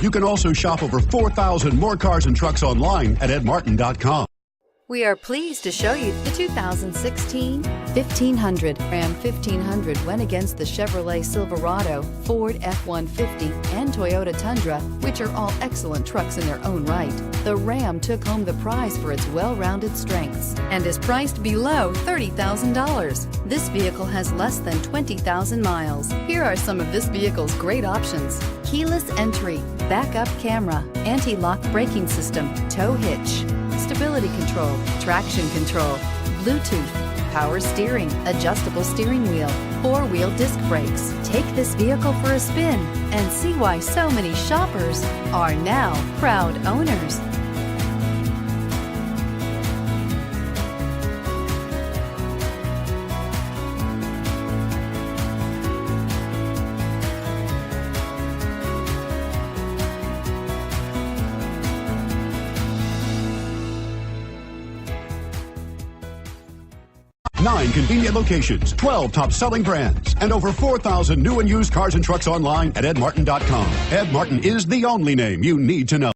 You can also shop over 4,000 more cars and trucks online at edmartin.com. We are pleased to show you the 2016 1500. Ram 1500 went against the Chevrolet Silverado, Ford F-150, and Toyota Tundra, which are all excellent trucks in their own right. The Ram took home the prize for its well-rounded strengths and is priced below $30,000. This vehicle has less than 20,000 miles. Here are some of this vehicle's great options: keyless entry, backup camera, anti-lock braking system, tow hitch, stability control, traction control, Bluetooth, power steering, adjustable steering wheel, four-wheel disc brakes. Take this vehicle for a spin and see why so many shoppers are now proud owners. Nine convenient locations, 12 top-selling brands, and over 4,000 new and used cars and trucks online at edmartin.com. Ed Martin is the only name you need to know.